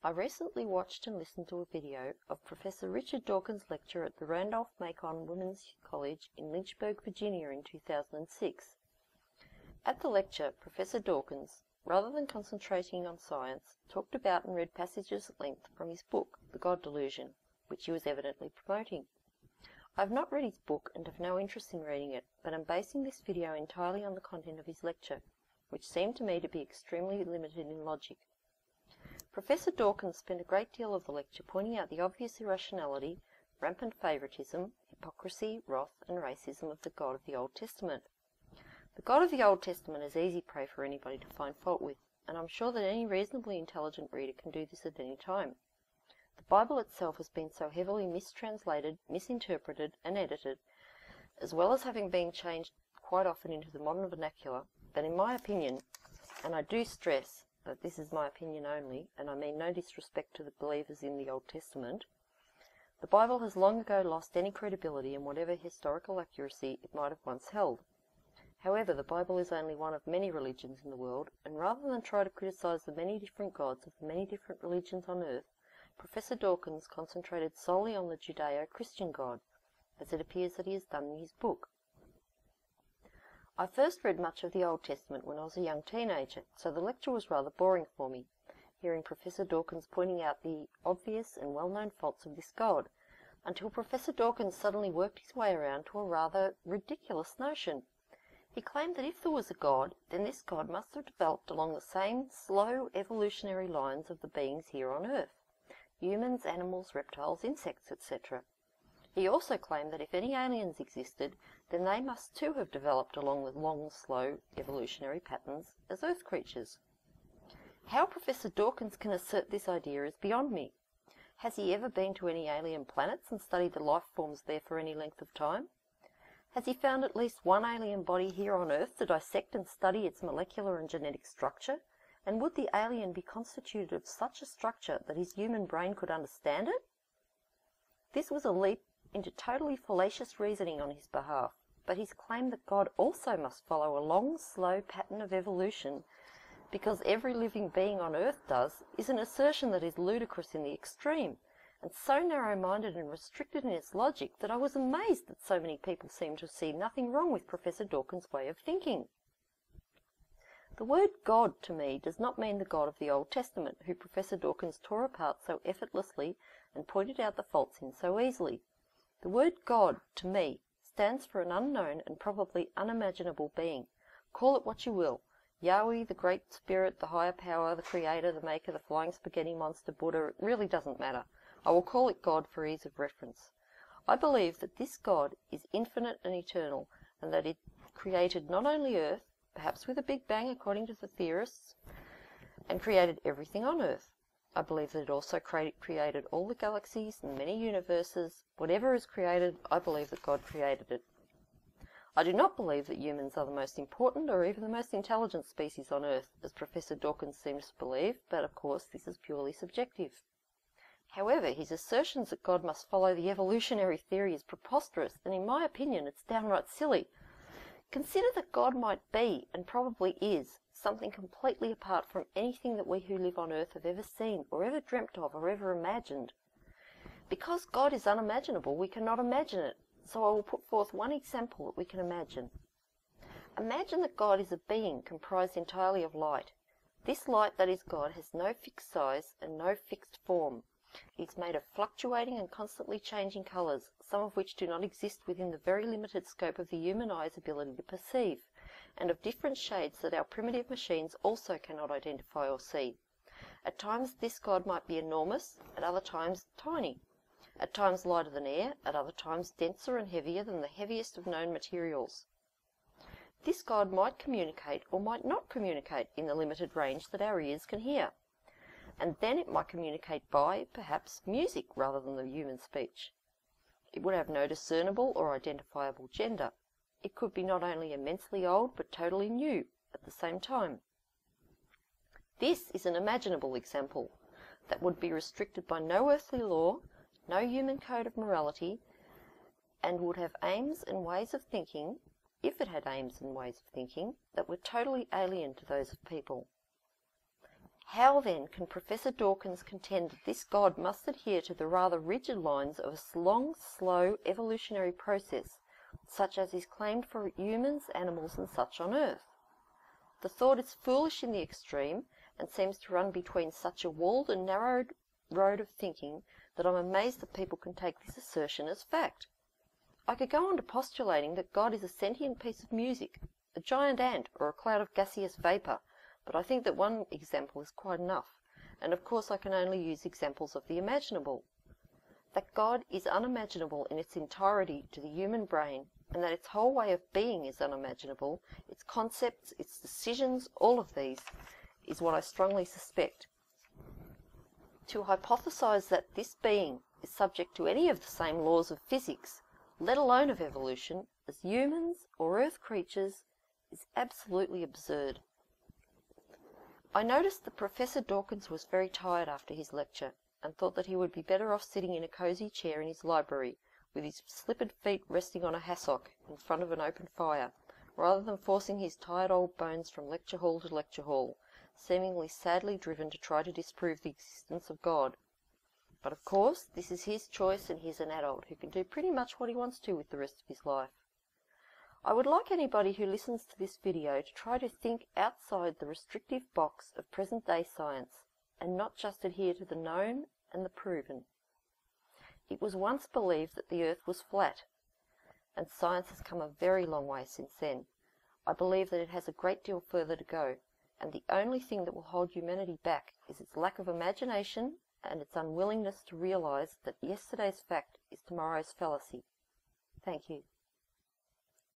I recently watched and listened to a video of Professor Richard Dawkins' lecture at the Randolph-Macon Women's College in Lynchburg, Virginia in 2006. At the lecture, Professor Dawkins, rather than concentrating on science, talked about and read passages at length from his book, The God Delusion, which he was evidently promoting. I have not read his book and have no interest in reading it, but am basing this video entirely on the content of his lecture, which seemed to me to be extremely limited in logic. Professor Dawkins spent a great deal of the lecture pointing out the obvious irrationality, rampant favouritism, hypocrisy, wrath and racism of the God of the Old Testament. The God of the Old Testament is easy prey for anybody to find fault with, and I'm sure that any reasonably intelligent reader can do this at any time. The Bible itself has been so heavily mistranslated, misinterpreted and edited, as well as having been changed quite often into the modern vernacular, that in my opinion, and I do stress that this is my opinion only, and I mean no disrespect to the believers in the Old Testament, the Bible has long ago lost any credibility in whatever historical accuracy it might have once held. However, the Bible is only one of many religions in the world, and rather than try to criticize the many different gods of the many different religions on earth, Professor Dawkins concentrated solely on the Judeo-Christian God, as it appears that he has done in his book. I first read much of the Old Testament when I was a young teenager, so the lecture was rather boring for me, hearing Professor Dawkins pointing out the obvious and well-known faults of this God, until Professor Dawkins suddenly worked his way around to a rather ridiculous notion. He claimed that if there was a God, then this God must have developed along the same slow evolutionary lines of the beings here on Earth: humans, animals, reptiles, insects, etc. He also claimed that if any aliens existed, then they must too have developed along the long, slow evolutionary patterns as Earth creatures. How Professor Dawkins can assert this idea is beyond me. Has he ever been to any alien planets and studied the life forms there for any length of time? Has he found at least one alien body here on Earth to dissect and study its molecular and genetic structure? And would the alien be constituted of such a structure that his human brain could understand it? This was a leap into totally fallacious reasoning on his behalf, but his claim that God also must follow a long, slow pattern of evolution because every living being on Earth does is an assertion that is ludicrous in the extreme, and so narrow-minded and restricted in its logic that I was amazed that so many people seemed to see nothing wrong with Professor Dawkins' way of thinking. The word God to me does not mean the God of the Old Testament, who Professor Dawkins tore apart so effortlessly and pointed out the faults in so easily. The word God, to me, stands for an unknown and probably unimaginable being. Call it what you will. Yahweh, the Great Spirit, the Higher Power, the Creator, the Maker, the Flying Spaghetti Monster, Buddha, it really doesn't matter. I will call it God for ease of reference. I believe that this God is infinite and eternal, and that it created not only Earth, perhaps with a Big Bang according to the theorists, and created everything on Earth. I believe that it also created all the galaxies and many universes. Whatever is created, I believe that God created it. I do not believe that humans are the most important or even the most intelligent species on Earth, as Professor Dawkins seems to believe, but of course this is purely subjective. However, his assertions that God must follow the evolutionary theory is preposterous, and in my opinion it's downright silly. Consider that God might be, and probably is, something completely apart from anything that we who live on Earth have ever seen, or ever dreamt of, or ever imagined. Because God is unimaginable, we cannot imagine it, so I will put forth one example that we can imagine. Imagine that God is a being comprised entirely of light. This light that is God has no fixed size and no fixed form. It is made of fluctuating and constantly changing colours, some of which do not exist within the very limited scope of the human eye's ability to perceive, and of different shades that our primitive machines also cannot identify or see. At times this God might be enormous, at other times tiny. At times lighter than air, at other times denser and heavier than the heaviest of known materials. This God might communicate or might not communicate in the limited range that our ears can hear. And then it might communicate by, perhaps, music rather than the human speech. It would have no discernible or identifiable gender. It could be not only immensely old, but totally new at the same time. This is an imaginable example that would be restricted by no earthly law, no human code of morality, and would have aims and ways of thinking, if it had aims and ways of thinking, that were totally alien to those of people. How then can Professor Dawkins contend that this God must adhere to the rather rigid lines of a long, slow evolutionary process, such as is claimed for humans, animals, and such on Earth? The thought is foolish in the extreme, and seems to run between such a walled and narrowed road of thinking that I'm amazed that people can take this assertion as fact. I could go on to postulating that God is a sentient piece of music, a giant ant, or a cloud of gaseous vapour, but I think that one example is quite enough, and of course I can only use examples of the imaginable. That God is unimaginable in its entirety to the human brain, and that its whole way of being is unimaginable, its concepts, its decisions, all of these, is what I strongly suspect. To hypothesize that this being is subject to any of the same laws of physics, let alone of evolution, as humans or Earth creatures, is absolutely absurd. I noticed that Professor Dawkins was very tired after his lecture, and thought that he would be better off sitting in a cosy chair in his library, with his slippered feet resting on a hassock in front of an open fire, rather than forcing his tired old bones from lecture hall to lecture hall, seemingly sadly driven to try to disprove the existence of God. But of course, this is his choice, and he's an adult who can do pretty much what he wants to with the rest of his life. I would like anybody who listens to this video to try to think outside the restrictive box of present-day science, and not just adhere to the known and the proven. It was once believed that the Earth was flat, and science has come a very long way since then. I believe that it has a great deal further to go, and the only thing that will hold humanity back is its lack of imagination and its unwillingness to realise that yesterday's fact is tomorrow's fallacy. Thank you.